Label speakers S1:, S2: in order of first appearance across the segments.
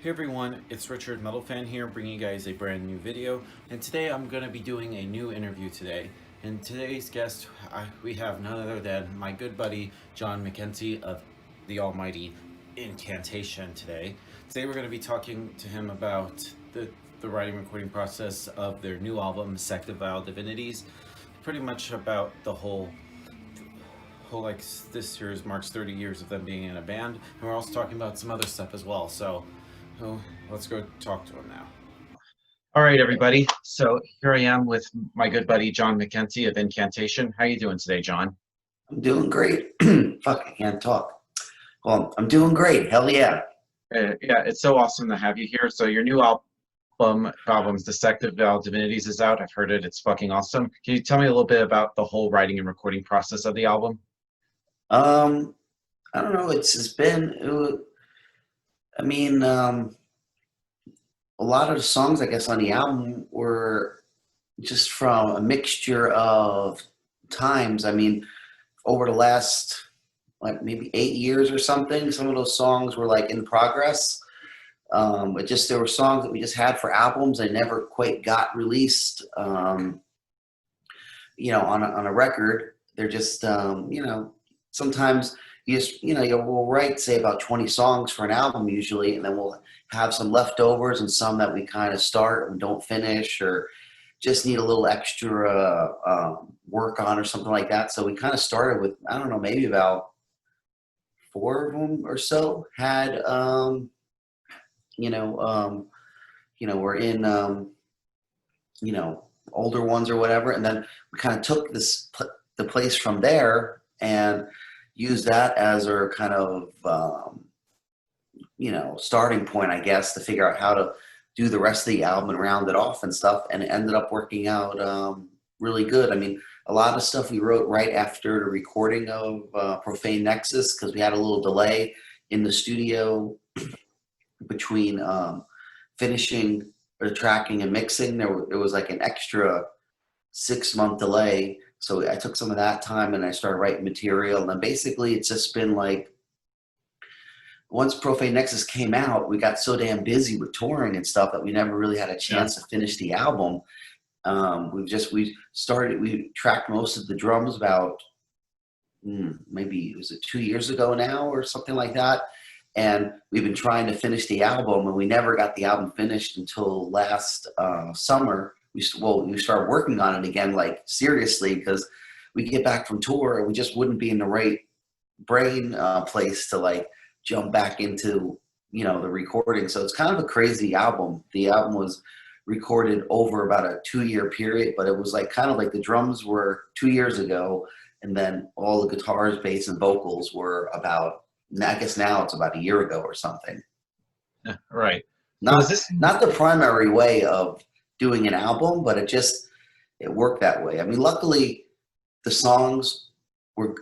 S1: Hey everyone, it's RichardMetalFan here bringing you guys a brand new video, and today I'm going to be doing a new interview today. And today's guest, we have none other than my good buddy John McEntee of the almighty Incantation today. Today we're going to be talking to him about the writing and recording process of their new album, Sect of Vile Divinites, pretty much about the whole like this year marks 30 years of them being in a band, and we're also talking about some other stuff as well. So let's go talk to him now.
S2: All right, everybody. So here I am with my good buddy John McEntee of Incantation. How you doing today, John?
S3: I'm doing great. Fuck, I can't talk. Well, I'm doing great. Hell yeah.
S2: Yeah, it's so awesome to have you here. So your new album's The Sect of Vile Divinites is out. I've heard it. It's fucking awesome. Can you tell me a little bit about the whole writing and recording process of the album?
S3: I don't know. A lot of the songs, I guess, on the album were just from a mixture of times. I mean, over the last, like, maybe 8 years or something, some of those songs were, like, in progress. There were songs that we just had for albums. They never quite got released, on a record. They're just, sometimes we'll write, say, about 20 songs for an album usually, and then we'll have some leftovers and some that we kind of start and don't finish or just need a little extra work on or something like that. So we kind of started with, I don't know, maybe about 4 of them or so had, we're in, older ones or whatever. And then we kind of took the place from there and use that as our kind of, starting point, I guess, to figure out how to do the rest of the album and round it off and stuff. And it ended up working out really good. I mean, a lot of stuff we wrote right after the recording of Profane Nexus, because we had a little delay in the studio between finishing or tracking and mixing. There was like an extra 6-month delay. So I took some of that time and I started writing material. And then basically it's just been like, once Profane Nexus came out, we got so damn busy with touring and stuff that we never really had a chance to finish the album. We tracked most of the drums about, maybe it was 2 years ago now or something like that. And we've been trying to finish the album, and we never got the album finished until last summer. We started working on it again, like seriously, because we get back from tour and we just wouldn't be in the right brain place to like jump back into, the recording. So it's kind of a crazy album. The album was recorded over about a 2-year period, but it was like kind of like the drums were 2 years ago, and then all the guitars, bass, and vocals were about, I guess now it's about a year ago or something.
S2: Yeah, right.
S3: Not the primary way of doing an album, but it worked that way. I mean, luckily the songs were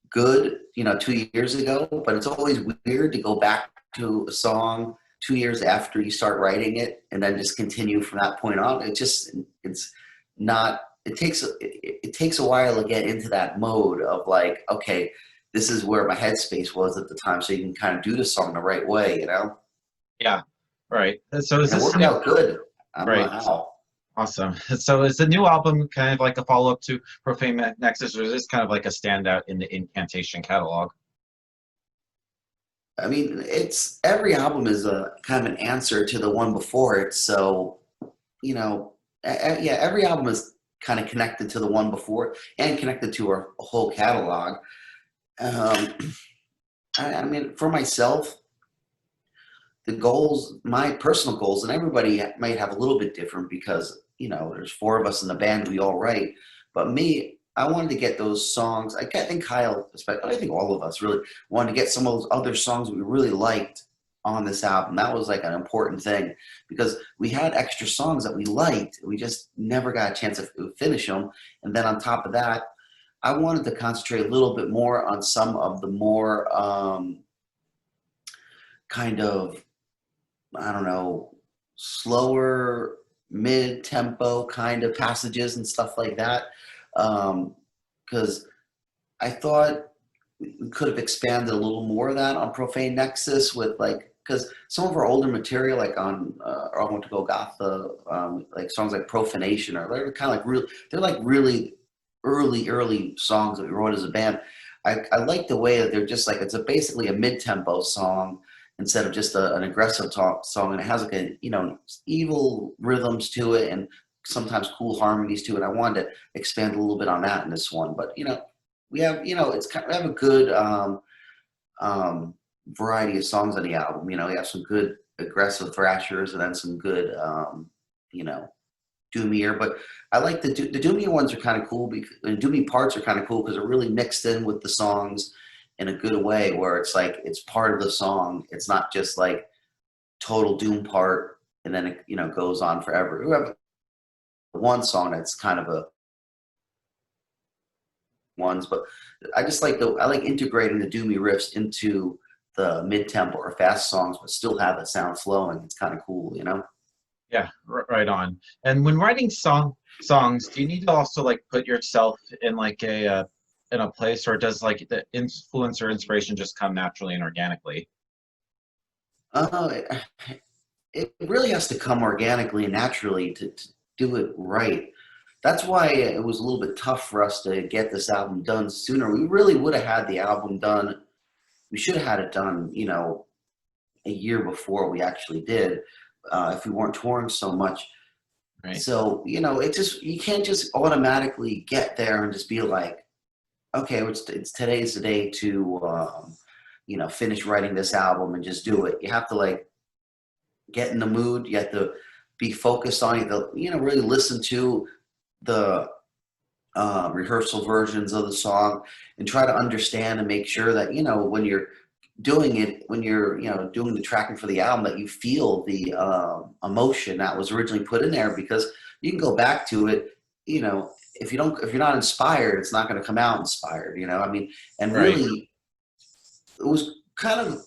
S3: good, 2 years ago, but it's always weird to go back to a song 2 years after you start writing it and then just continue from that point on. It takes a while to get into that mode of like, okay, this is where my headspace was at the time, so you can kind of do the song the right way,
S2: Yeah, right. So
S3: it worked out good. I don't know
S2: Right.
S3: how.
S2: Awesome. So is the new album kind of like a follow-up to Profane Nexus, or is this kind of like a standout in the Incantation catalog?
S3: I mean, every album is a kind of an answer to the one before it. So, every album is kind of connected to the one before and connected to our whole catalog. I mean, for myself, my personal goals, and everybody might have a little bit different because, there's 4 of us in the band, we all write. But me, I wanted to get those songs. I think Kyle, I think all of us really wanted to get some of those other songs we really liked on this album. That was like an important thing because we had extra songs that we liked. We just never got a chance to finish them. And then on top of that, I wanted to concentrate a little bit more on some of the more kind of, I don't know, slower, mid-tempo kind of passages and stuff like that. Because I thought we could have expanded a little more of that on Profane Nexus with like because some of our older material, like on I Want to Go Gotha, like songs like Profanation, or they're kind of like real. They're like really early songs that we wrote as a band. I like the way that they're just like it's basically a mid-tempo song instead of just an aggressive song, and it has like a evil rhythms to it and sometimes cool harmonies to it. I wanted to expand a little bit on that in this one, but we have it's kind of we have a good variety of songs on the album. We have some good aggressive thrashers and then some good doomier. But I like the doomier ones are kind of cool because and doomy parts are kind of cool because they're really mixed in with the songs in a good way where it's like it's part of the song. It's not just like total doom part and then it goes on forever. We have one song that's kind of a ones, but I just like I like integrating the doomy riffs into the mid-tempo or fast songs, but still have it sound flowing. It's kind of cool,
S2: Yeah, right on. And when writing songs, do you need to also like put yourself in like a in a place, or does like the influence or inspiration just come naturally and organically?
S3: It, it really has to come organically and naturally to do it right. That's why it was a little bit tough for us to get this album done sooner. We really would have had the album done. We should have had it done, a year before we actually did, if we weren't touring so much.
S2: Right.
S3: So, you can't just automatically get there and just be like, okay, it's today's the day to, finish writing this album and just do it. You have to like get in the mood. You have to be focused on it. Really listen to the rehearsal versions of the song and try to understand and make sure that when you're doing it, when you're doing the tracking for the album, that you feel the emotion that was originally put in there, because you can go back to it, if you're not inspired, it's not going to come out inspired, I mean, and
S2: Right.
S3: really it was kind of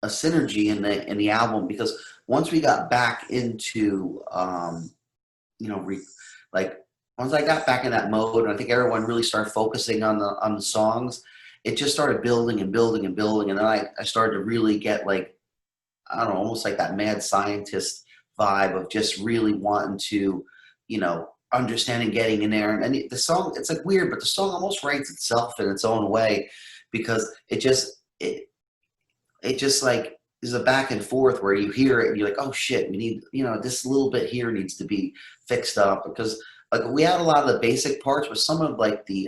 S3: a synergy in the album, because once we got back into like once I got back in that mode, and I think everyone really started focusing on the songs, it just started building and building and building, and then I started to really get like, I don't know, almost like that mad scientist vibe of just really wanting to, understand and getting in there. And the song, it's like weird, but the song almost writes itself in its own way, because it just like is a back and forth where you hear it and you're like, oh shit, we need, this little bit here needs to be fixed up, because like we had a lot of the basic parts, but some of like the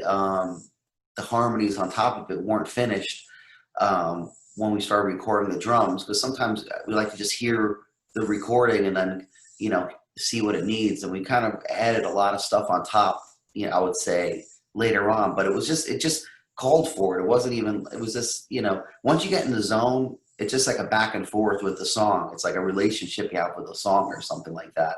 S3: harmonies on top of it weren't finished when we started recording the drums, because sometimes we like to just hear the recording and then see what it needs, and we kind of added a lot of stuff on top, I would say later on, but it just called for it. It wasn't even, it was just, once you get in the zone, it's just like a back and forth with the song. It's like a relationship you have with a song or something like that.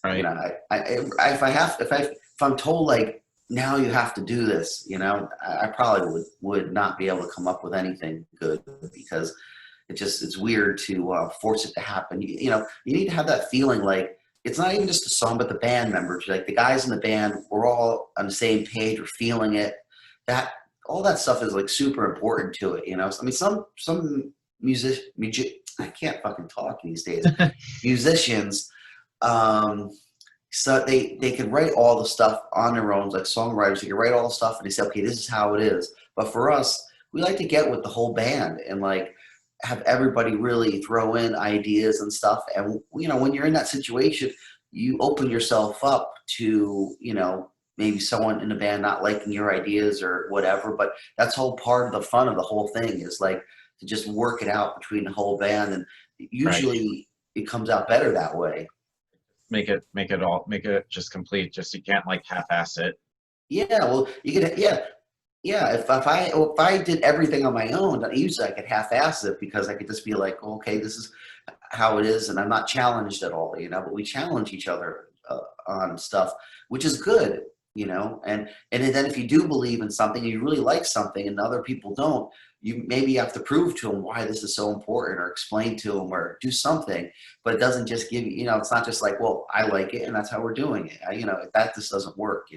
S2: Right.
S3: If I'm told like, now you have to do this, I probably would not be able to come up with anything good, because it's weird to force it to happen. You need to have that feeling like it's not even just the song, but the band members, like the guys in the band, we're all on the same page, we're feeling it. That all that stuff is like super important to it. I mean, some I can't fucking talk these days. Musicians, so they can write all the stuff on their own, like songwriters. They can write all the stuff and they say, okay, this is how it is. But for us, we like to get with the whole band and like have everybody really throw in ideas and stuff. And when you're in that situation, you open yourself up to maybe someone in the band not liking your ideas or whatever. But that's whole part of the fun of the whole thing, is like to just work it out between the whole band, and usually it comes out better that way.
S2: Make it just complete. Just you can't like half-ass it.
S3: Yeah, well, you could, yeah. If I did everything on my own, usually I could half-ass it, because I could just be like, okay, this is how it is, and I'm not challenged at all, But we challenge each other on stuff, which is good, And then if you do believe in something, you really like something, and other people don't, you maybe have to prove to them why this is so important, or explain to them, or do something. But it doesn't just give you, it's not just like, well, I like it and that's how we're doing it. That just doesn't work,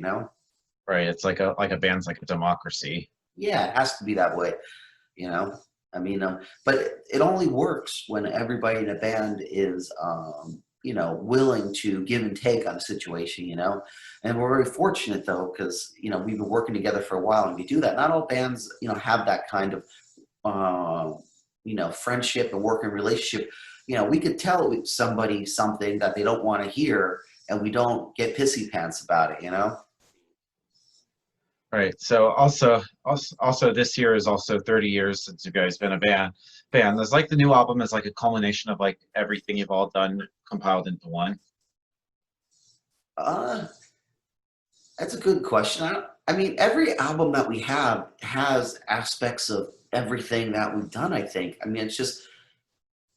S2: Right. It's like a band's like a democracy.
S3: Yeah, it has to be that way, I mean, but it only works when everybody in a band is, willing to give and take on a situation, And we're very fortunate though, because we've been working together for a while, and we do that. Not all bands, have that kind of, friendship and working relationship. We could tell somebody something that they don't want to hear, and we don't get pissy pants about it.
S2: Right. So also this year is also 30 years since you guys been a band. There's like the new album is like a culmination of like everything you've all done compiled into one.
S3: That's a good question. I mean, every album that we have has aspects of everything that we've done, I think. I mean,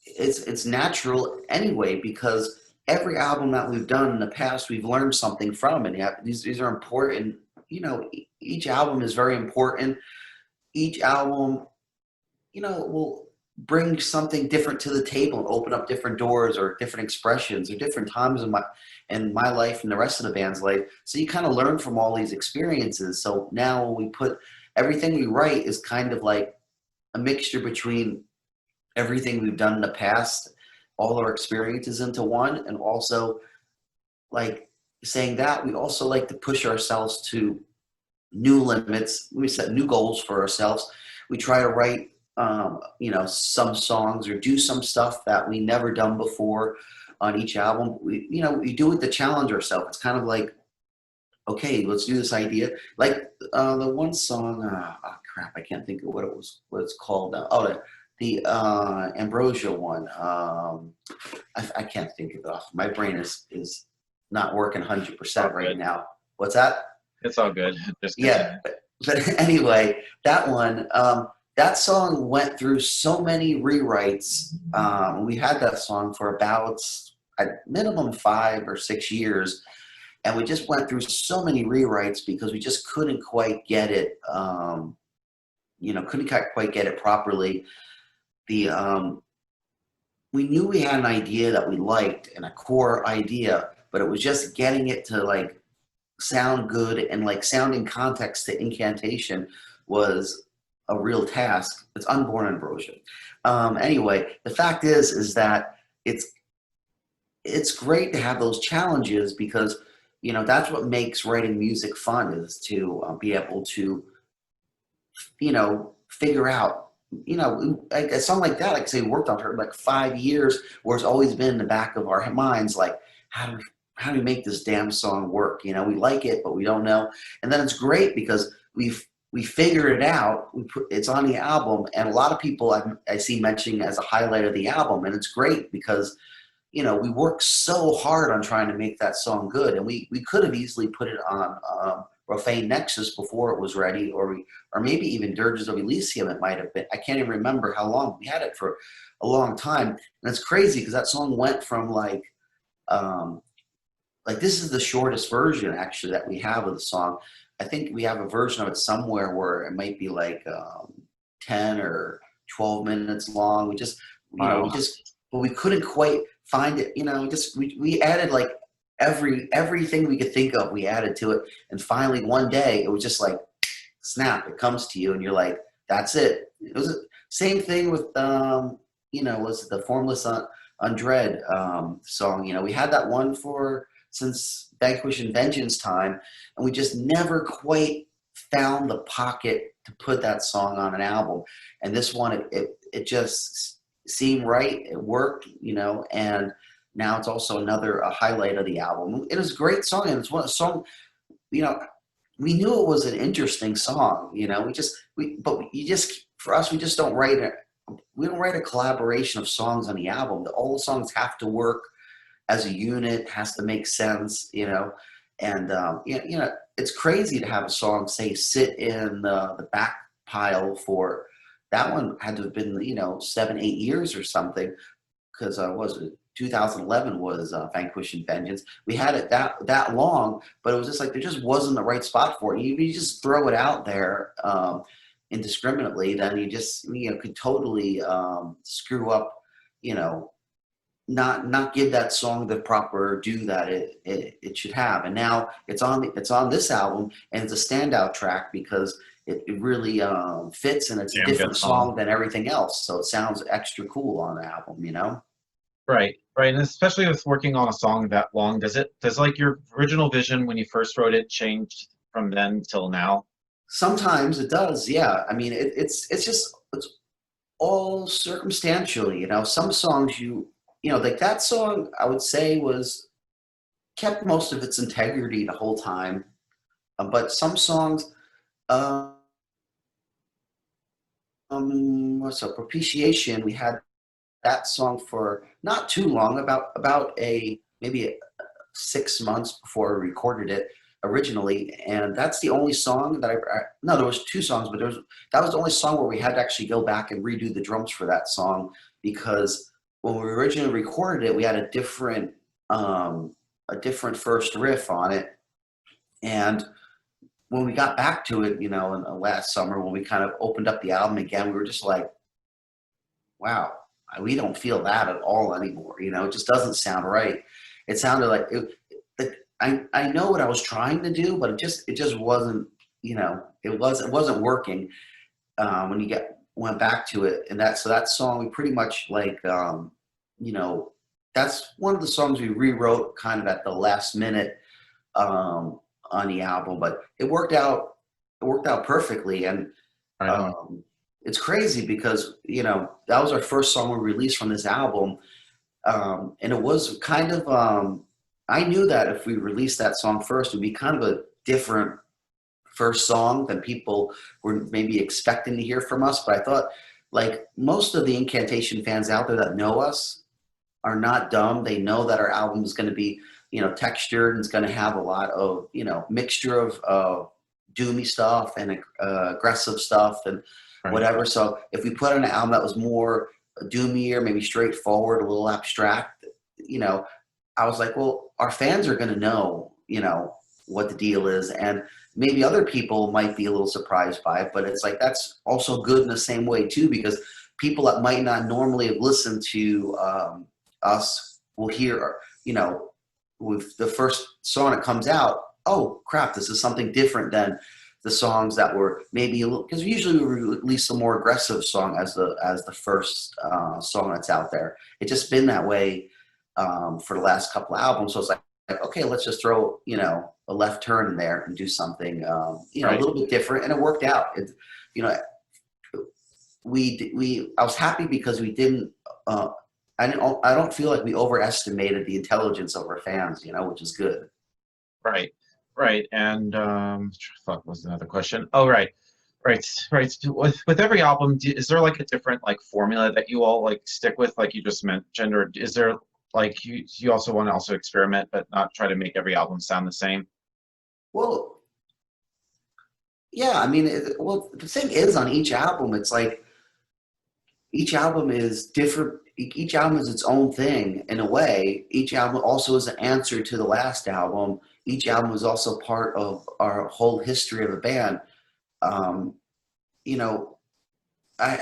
S3: it's natural anyway, because every album that we've done in the past, we've learned something from, and these are important. Each album is very important. Each album, will bring something different to the table and open up different doors or different expressions or different times in my life and the rest of the band's life. So you kind of learn from all these experiences. So now when we put everything we write is kind of like a mixture between everything we've done in the past, all our experiences into one, and also like saying that we also like to push ourselves to new limits. We set new goals for ourselves. We try to write, some songs or do some stuff that we never done before on each album. We do it to challenge ourselves. It's kind of like, okay, let's do this idea. Like the one song, crap, I can't think of what it's called now. Oh, the Ambrosia one. I can't think of it off. My brain is not working 100% right now. What's that?
S2: It's all good.
S3: Yeah, but anyway, that one, that song went through so many rewrites. We had that song for about at minimum 5 or 6 years, and we just went through so many rewrites because we just couldn't quite get it. Couldn't quite get it properly. We knew we had an idea that we liked and a core idea, but it was just getting it to like sound good, and like sounding context to Incantation was a real task. It's Unborn Ambrosia. Anyway, the fact is that it's great to have those challenges, because that's what makes writing music fun, is to be able to figure out like a song like that, like say we worked on for like 5 years, where it's always been in the back of our minds, like how do we make this damn song work? We like it, but we don't know. And then it's great because we figure it out. It's on the album, and a lot of people I see mentioning as a highlight of the album, and it's great because we worked so hard on trying to make that song good, and we could have easily put it on Profane Nexus before it was ready, or maybe even Dirges of Elysium. It might have been. I can't even remember how long. We had it for a long time, and it's crazy because that song went from like this is the shortest version actually that we have of the song. I think we have a version of it somewhere where it might be like 10 or 12 minutes long. But we couldn't quite find it. We added like everything we could think of, we added to it. And finally one day it was just like, snap, it comes to you and you're like, that's it. It was the same thing with, was the Formless Undread song. We had that one since Vanquish and Vengeance time, and we just never quite found the pocket to put that song on an album. And this one, it just seemed right. It worked, and now it's also a highlight of the album. It was a great song, and it's one song, we knew it was an interesting song, for us, we just don't write a collaboration of songs on the album. All the songs have to work as a unit, has to make sense, and it's crazy to have a song say sit in the back pile for that one. Had to have been 7-8 years or something, because 2011 was Vanquish and Vengeance. We had it that long, but it was just like there just wasn't the right spot for it. You just throw it out there indiscriminately, then you just could totally screw up, not give that song the proper due that it should have. And now it's on this album, and it's a standout track because it really fits, and it's a
S2: Damn good
S3: different
S2: song.
S3: song than everything else. So it sounds extra cool on the album, you know?
S2: Right, right, and especially with working on a song that long, does like your original vision when you first wrote it change from then till now?
S3: Sometimes it does, yeah. I mean, it's just it's all circumstantial, you know. Some songs you know, like that song, I would say was kept most of its integrity the whole time. But some songs, um, what's up, Propitiation, we had that song for not too long, about a maybe 6 months before we recorded it originally, and that's the only song that no, there was two songs, but that was the only song where we had to actually go back and redo the drums for that song, because when we originally recorded it, we had a different first riff on it, and when we got back to it, you know, in the last summer when we kind of opened up the album again, we were just like, wow, we don't feel that at all anymore. You know, it just doesn't sound right. It sounded like I know what I was trying to do, but it just wasn't, you know, it wasn't working when you went back to it. And so that song we pretty much like, you know, that's one of the songs we rewrote kind of at the last minute on the album, but it worked out. It worked out perfectly, and
S2: Right on.
S3: it's crazy because, you know, that was our first song we released from this album, and it was kind of I knew that if we released that song first, it would be kind of a different first song than people were maybe expecting to hear from us. But I thought, like, most of the Incantation fans out there that know us are not dumb. They know that our album is going to be, you know, textured, and it's going to have a lot of, you know, mixture of doomy stuff and aggressive stuff and
S2: Right.
S3: whatever. So if we put on an album that was more doomier, maybe straightforward, a little abstract, you know, I was like, well, our fans are going to know, you know, what the deal is, and maybe other people might be a little surprised by it, but it's like that's also good in the same way too, because people that might not normally have listened to us will hear, you know, with the first song that comes out, oh crap, this is something different than the songs that were maybe a little, because usually we release a more aggressive song as the first song that's out there. It's just been that way for the last couple of albums. So it's like, okay, let's just throw, you know, a left turn in there and do something, you know,
S2: Right.
S3: a little bit different, and it worked out. It, you know, I was happy because we didn't. I don't feel like we overestimated the intelligence of our fans, you know, which is good.
S2: Right, right, and fuck, was another question? Oh, right, right, right. So with every album, is there like a different like formula that you all like stick with, like you just mentioned, or is there like you also want to also experiment but not try to make every album sound the same?
S3: Well, yeah, I mean, well, the thing is, on each album, it's like each album is different. Each album is its own thing in a way. Each album also is an answer to the last album. Each album is also part of our whole history of the band. Um, you know, I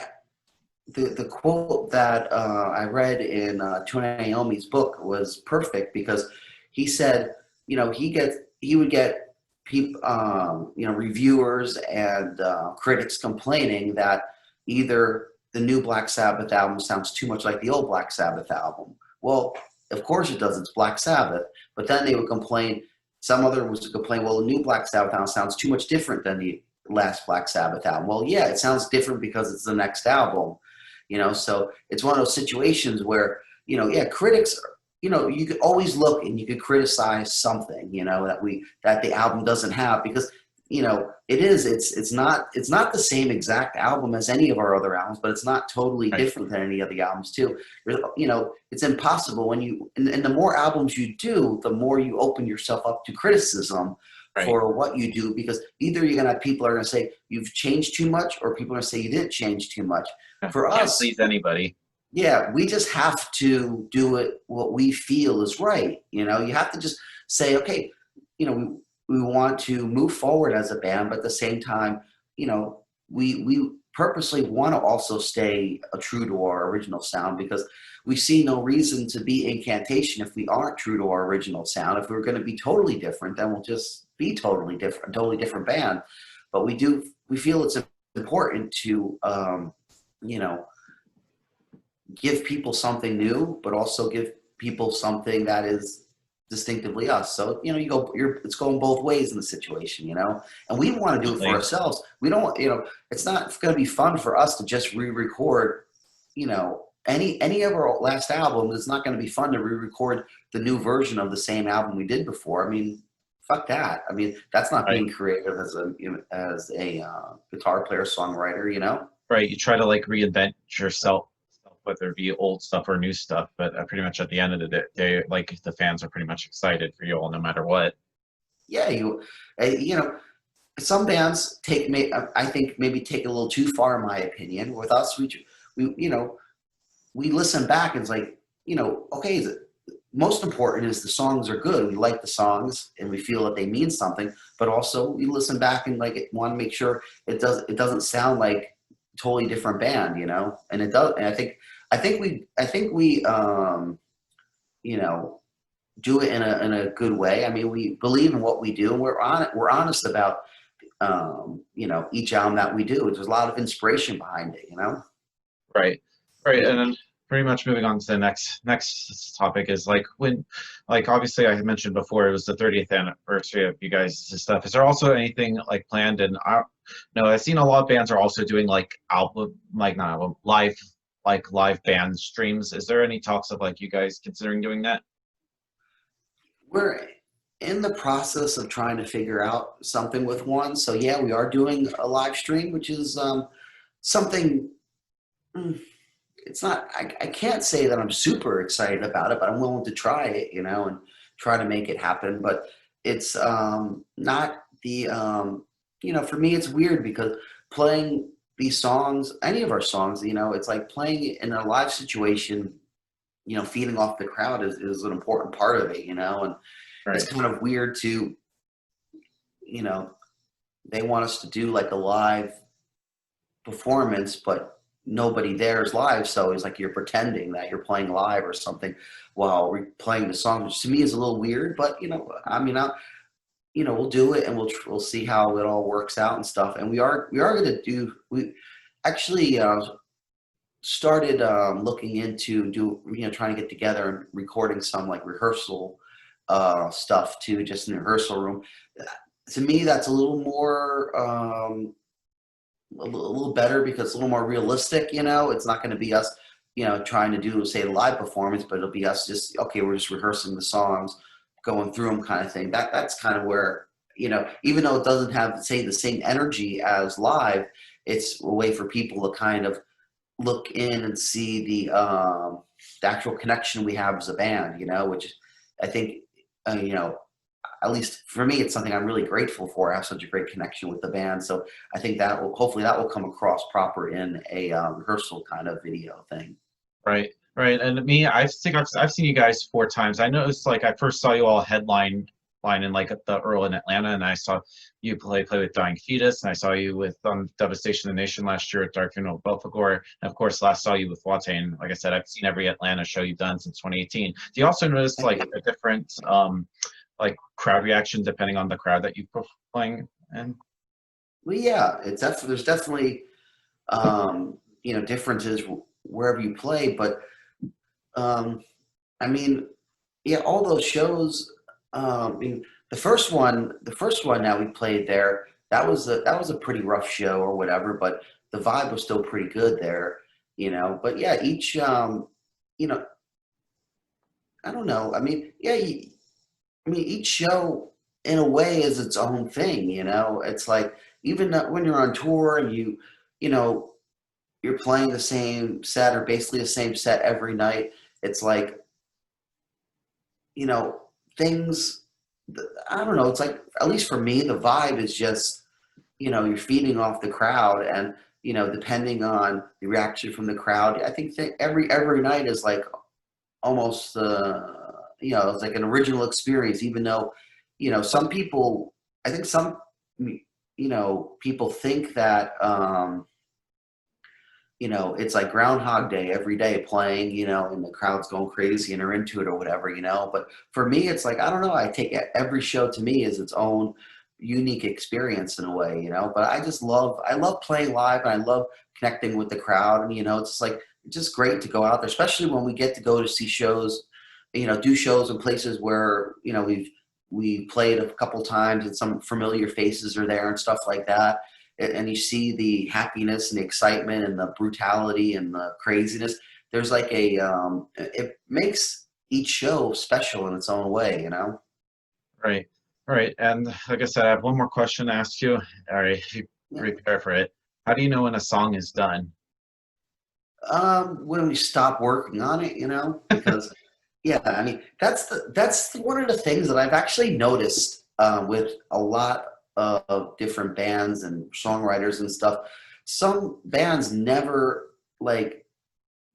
S3: the quote that I read in Tony Iommi's book was perfect, because he said, you know, he would get people, you know, reviewers and critics complaining that either the new Black Sabbath album sounds too much like the old Black Sabbath album. Well, of course it does. It's Black Sabbath. But then they would complain. Some other was to complain, well, the new Black Sabbath album sounds too much different than the last Black Sabbath album. Well, yeah, it sounds different because it's the next album. You know, so it's one of those situations where, you know, yeah, critics, you know, you could always look and you could criticize something, you know, that the album doesn't have, because, you know, it's not the same exact album as any of our other albums, but it's not totally
S2: Right.
S3: different than any of the albums too. You know, it's impossible when and the more albums you do, the more you open yourself up to criticism
S2: Right.
S3: for what you do, because either you're gonna have people are gonna say you've changed too much, or people are gonna say you didn't change too much.
S2: Yeah,
S3: For
S2: can't
S3: us,
S2: please anybody.
S3: yeah, we just have to do it what we feel is right. You know, you have to just say, okay, you know, we want to move forward as a band, but at the same time, you know, we purposely want to also stay true to our original sound, because we see no reason to be Incantation if we aren't true to our original sound. If we're going to be totally different, then we'll just be totally different band. But we do we feel it's important to, you know, give people something new, but also give people something that is distinctively us. So, you know, it's going both ways in the situation, you know, and we want to do it for ourselves. We don't, you know, it's not going to be fun for us to just re-record, you know, any of our last album. It's not going to be fun to re-record the new version of the same album we did before. I mean, fuck that. I mean, that's not being creative as a, you know, as a guitar player, songwriter, you know?
S2: Right. You try to like reinvent yourself, whether it be old stuff or new stuff, but pretty much at the end of the day, like the fans are pretty much excited for you all, no matter what.
S3: Yeah, you know, some bands I think maybe take it a little too far, in my opinion. With us, we you know, we listen back and it's like, you know, okay, the most important is the songs are good. We like the songs and we feel that they mean something, but also we listen back and like want to make sure it doesn't sound like a totally different band, you know? And it does. And I think we you know, do it in a good way. I mean, we believe in what we do, and we're honest about you know, each album that we do. There's a lot of inspiration behind it, you know?
S2: Right. Right. And then pretty much moving on to the next topic is like like obviously I had mentioned before, it was the 30th anniversary of you guys' stuff. Is there also anything like planned? And no, I've seen a lot of bands are also doing like live band streams. Is there any talks of like you guys considering doing that?
S3: We're in the process of trying to figure out something with one. So yeah, we are doing a live stream, which is something. It's not. I can't say that I'm super excited about it, but I'm willing to try it, you know, and try to make it happen. But it's not the. You know, for me, it's weird because playing these songs, any of our songs, you know, it's like playing in a live situation. You know, feeding off the crowd is an important part of it, you know, and it's kind of weird to, you know, they want us to do like a live performance, but nobody there is live. So it's like you're pretending that you're playing live or something while we're playing the song, which to me is a little weird, but you know, I mean, you know, we'll do it and we'll see how it all works out and stuff. And we are going to do, we actually, started looking into trying to get together and recording some like rehearsal stuff too, just in the rehearsal room. To me, that's a little more a little better because it's a little more realistic. You know, it's not going to be us, you know, trying to do say a live performance, but it'll be us just okay. We're just rehearsing the songs, going through them, kind of thing. That's kind of where, you know, even though it doesn't have say the same energy as live, it's a way for people to kind of look in and see the actual connection we have as a band, you know, which I think, you know, at least for me, it's something I'm really grateful for. I have such a great connection with the band. So I think that hopefully that will come across proper in a rehearsal kind of video thing.
S2: Right. Right. And me, I think I've seen you guys 4 times. I noticed like I first saw you all headline in like at the Earl in Atlanta, and I saw you play with Dying Fetus, and I saw you with Devastation of the Nation last year at Dark Funeral Belphegor, and of course last saw you with Wate. And like I said, I've seen every Atlanta show you've done since 2018. Do you also notice like a different like crowd reaction depending on the crowd that you're playing in?
S3: Well, yeah, there's definitely you know, differences wherever you play, but I mean, yeah, all those shows. I mean, the first one that we played there, that was a pretty rough show or whatever, but the vibe was still pretty good there, you know. But yeah, each you know, I don't know. I mean, yeah, I mean, each show in a way is its own thing, you know. It's like even when you're on tour and you know, you're playing the same set or basically the same set every night. It's like, you know, things, I don't know, it's like, at least for me, the vibe is just, you know, you're feeding off the crowd and, you know, depending on the reaction from the crowd, I think that every night is like almost, you know, it's like an original experience, even though, you know, some people, I think some, you know, people think that, you know, it's like Groundhog Day every day playing, you know, and the crowd's going crazy and are into it or whatever, you know. But for me, it's like, I don't know. I take every show to me as its own unique experience in a way, you know. But I love playing live, and I love connecting with the crowd, and you know, it's just great to go out there, especially when we get to go to see shows, you know, do shows in places where, you know, we played a couple times and some familiar faces are there and stuff like that. And you see the happiness and the excitement and the brutality and the craziness. There's like it makes each show special in its own way, you know?
S2: Right. All right. And like I said, I have one more question to ask you. All right,
S3: Yeah.
S2: prepare for it. How do you know when a song is done?
S3: When we stop working on it, you know, because yeah, I mean, that's one of the things that I've actually noticed with a lot of different bands and songwriters and stuff. Some bands never like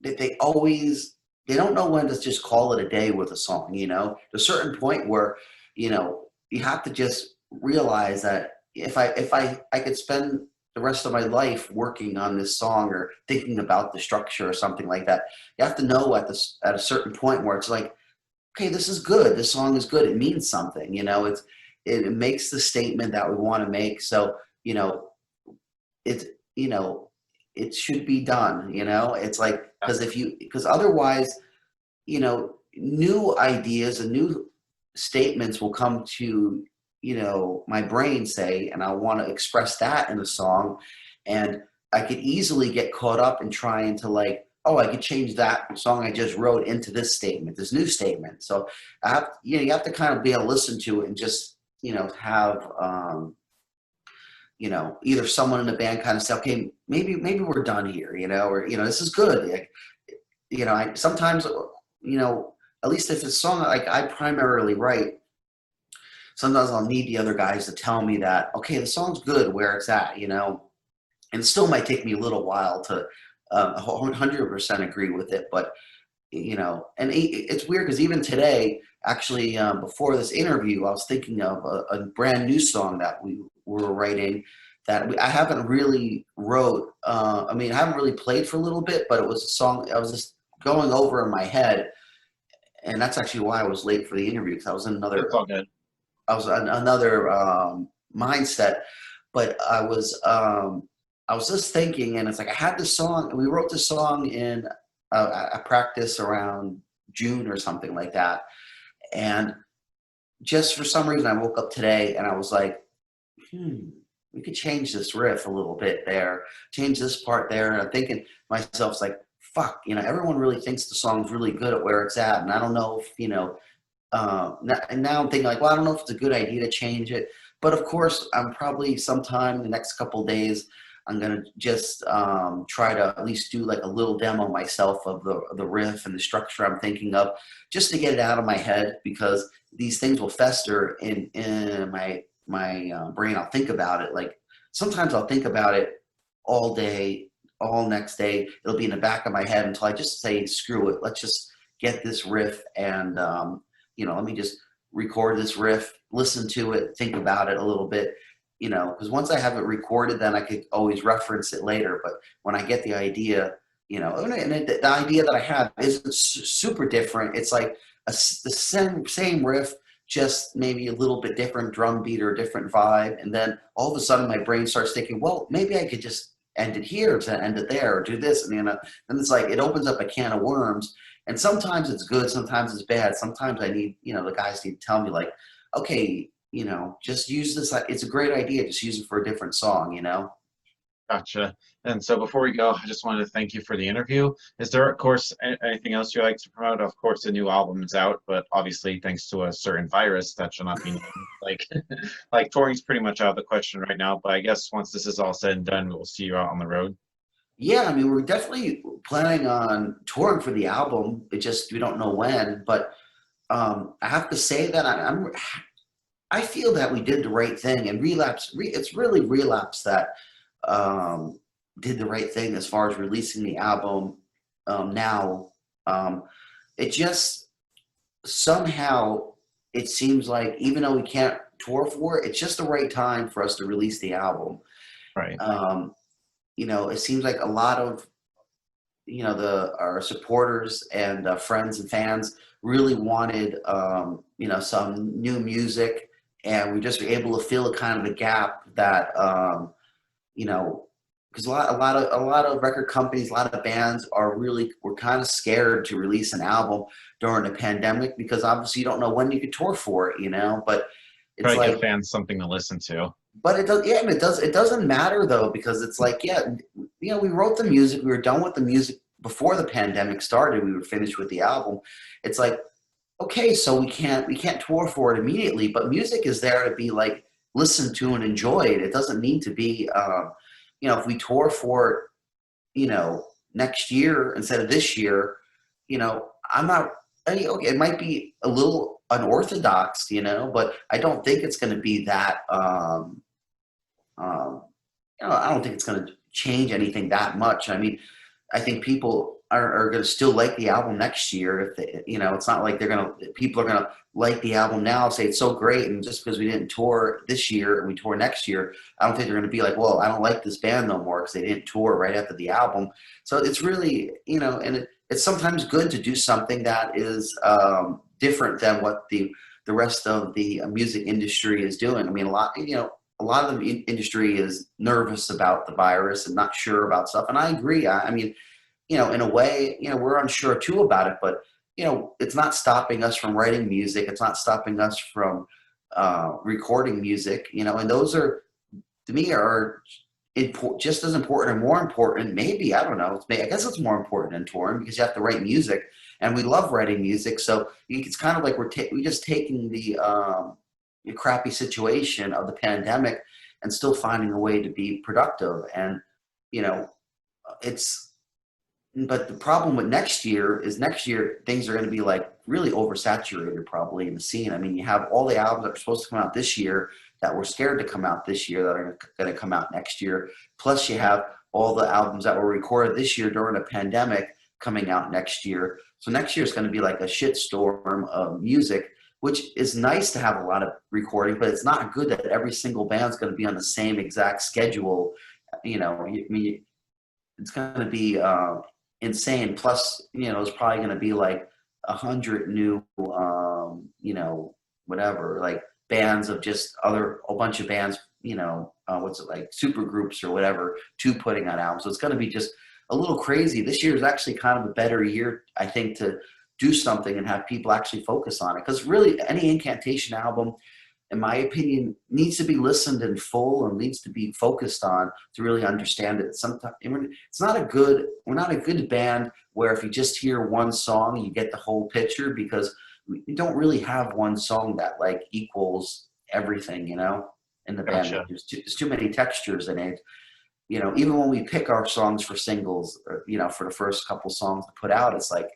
S3: they always they don't know when to just call it a day with a song. You know, to a certain point where you know you have to just realize that if I could spend the rest of my life working on this song or thinking about the structure or something like that, you have to know at a certain point where it's like, okay, this is good. This song is good. It means something. You know, it makes the statement that we want to make. So you know, it's you know, it should be done. You know, it's like because otherwise, you know, new ideas and new statements will come to you know my brain say, and I want to express that in a song, and I could easily get caught up in trying to like, oh, I could change that song I just wrote into this statement, this new statement. So you have to kind of be able to listen to it and just you know have you know either someone in the band kind of say, okay, maybe we're done here, you know, or you know this is good. Like, you know, I sometimes you know at least if it's a song like I primarily write. Sometimes I'll need the other guys to tell me that, okay, the song's good where it's at, you know, and it still might take me a little while to 100% agree with it. But, you know, and it's weird because even today, actually, before this interview, I was thinking of a brand new song that we were writing that I haven't really wrote. I mean, I haven't really played for a little bit, but it was a song I was just going over in my head. And that's actually why I was late for the interview because I was in another
S2: It's all good.
S3: I was in another mindset, but I was just thinking, and it's like I had this song, and we wrote this song in a practice around June or something like that, and just for some reason, I woke up today and I was like, we could change this riff a little bit there, change this part there, and I'm thinking to myself, it's like, fuck, you know, everyone really thinks the song's really good at where it's at, and I don't know if you know. And now I'm thinking like, well, I don't know if it's a good idea to change it, but of course, I'm probably sometime in the next couple of days, I'm gonna just try to at least do like a little demo myself of the riff and the structure I'm thinking of, just to get it out of my head because these things will fester in my brain. I'll think about it like sometimes I'll think about it all day, all next day. It'll be in the back of my head until I just say, screw it, let's just get this riff and you know, let me just record this riff, listen to it, think about it a little bit, you know, because once I have it recorded, then I could always reference it later. But when I get the idea, you know, and the idea that I have isn't super different. It's like the same riff, just maybe a little bit different drum beat or a different vibe. And then all of a sudden my brain starts thinking, well, maybe I could just end it here to end it there or do this. And, you know, and it's like it opens up a can of worms. And sometimes it's good, sometimes it's bad. Sometimes I need, you know, the guys need to tell me like, okay, you know, just use this. It's a great idea. Just use it for a different song, you know?
S2: Gotcha. And so before we go, I just wanted to thank you for the interview. Is there, of course, anything else you'd like to promote? Of course, the new album is out, but obviously, thanks to a certain virus that shall not be named, like, like touring's pretty much out of the question right now. But I guess once this is all said and done, we'll see you out on the road.
S3: Yeah, I mean, we're definitely planning on touring for the album. It just, we don't know when, but I have to say that I feel that we did the right thing and it's really Relapse that did the right thing as far as releasing the album now. It just somehow it seems like even though we can't tour for it, it's just the right time for us to release the album.
S2: Right.
S3: You know, it seems like a lot of you know our supporters and friends and fans really wanted you know some new music and we just were able to fill a kind of a gap that you know, because a lot of record companies, a lot of bands were kind of scared to release an album during the pandemic because obviously you don't know when you could tour for it, you know. But it's
S2: Probably
S3: like,
S2: give fans something to listen to.
S3: but it does, yeah, it doesn't matter though, because it's like, yeah, you know, we wrote the music, we were done with the music before the pandemic started, we were finished with the album. It's like, okay, so we can't tour for it immediately, but music is there to be like listened to and enjoyed. It doesn't need to be, you know, if we tour for it, you know, next year instead of this year, you know, I'm not. I mean, okay, it might be a little unorthodox, you know, but I don't think it's going to be that. Um, you know, I don't think it's going to change anything that much. I mean, I think people are going to still like the album next year. If they, you know, it's not like people are going to like the album now, say it's so great, and just because we didn't tour this year and we tour next year, I don't think they're going to be like, well, I don't like this band no more because they didn't tour right after the album. So it's really, you know, and it's sometimes good to do something that is different than what the rest of the music industry is doing. I mean, a lot of the industry is nervous about the virus and not sure about stuff, and I agree. I mean, you know, in a way, you know, we're unsure too about it, but you know, it's not stopping us from writing music. It's not stopping us from recording music. You know, and those are, to me, are just as important or more important. Maybe, I don't know. I guess it's more important than touring because you have to write music, and we love writing music. So it's kind of like we're just taking the crappy situation of the pandemic and still finding a way to be productive. And you know, it's but the problem with next year is next year things are going to be like really oversaturated probably in the scene. I mean, you have all the albums that are supposed to come out this year that were scared to come out this year that are going to come out next year. Plus you have all the albums that were recorded this year during a pandemic coming out next year. So next year is going to be like a shitstorm of music, which is nice to have a lot of recording, but it's not good that every single band's going to be on the same exact schedule. You know, I mean, it's going to be insane. Plus, you know, it's probably going to be like 100 new, you know, whatever, like bands of just a bunch of bands, you know, what's it like, super groups or whatever, to putting on albums. So it's going to be just a little crazy. This year is actually kind of a better year, I think, to do something and have people actually focus on it. Because really, any Incantation album, in my opinion, needs to be listened in full and needs to be focused on to really understand it. Sometimes we're not a good band where if you just hear one song, you get the whole picture, because we don't really have one song that like equals everything, you know, in the band.
S2: Gotcha.
S3: There's too many textures in it. You know, even when we pick our songs for singles, or, you know, for the first couple songs to put out, it's like,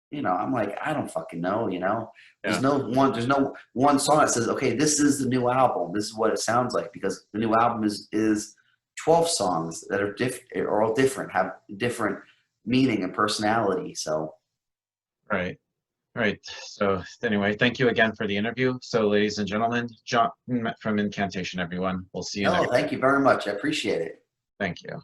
S3: you know, I'm like, I don't fucking know, you know.
S2: Yeah.
S3: There's no one song that says, okay, this is the new album. This is what it sounds like, because the new album is 12 songs that are all different, have different meaning and personality. So
S2: Right. Right. So anyway, thank you again for the interview. So ladies and gentlemen, John from Incantation, everyone. We'll see you
S3: no,
S2: next.
S3: thank you very much. I appreciate it.
S2: Thank you.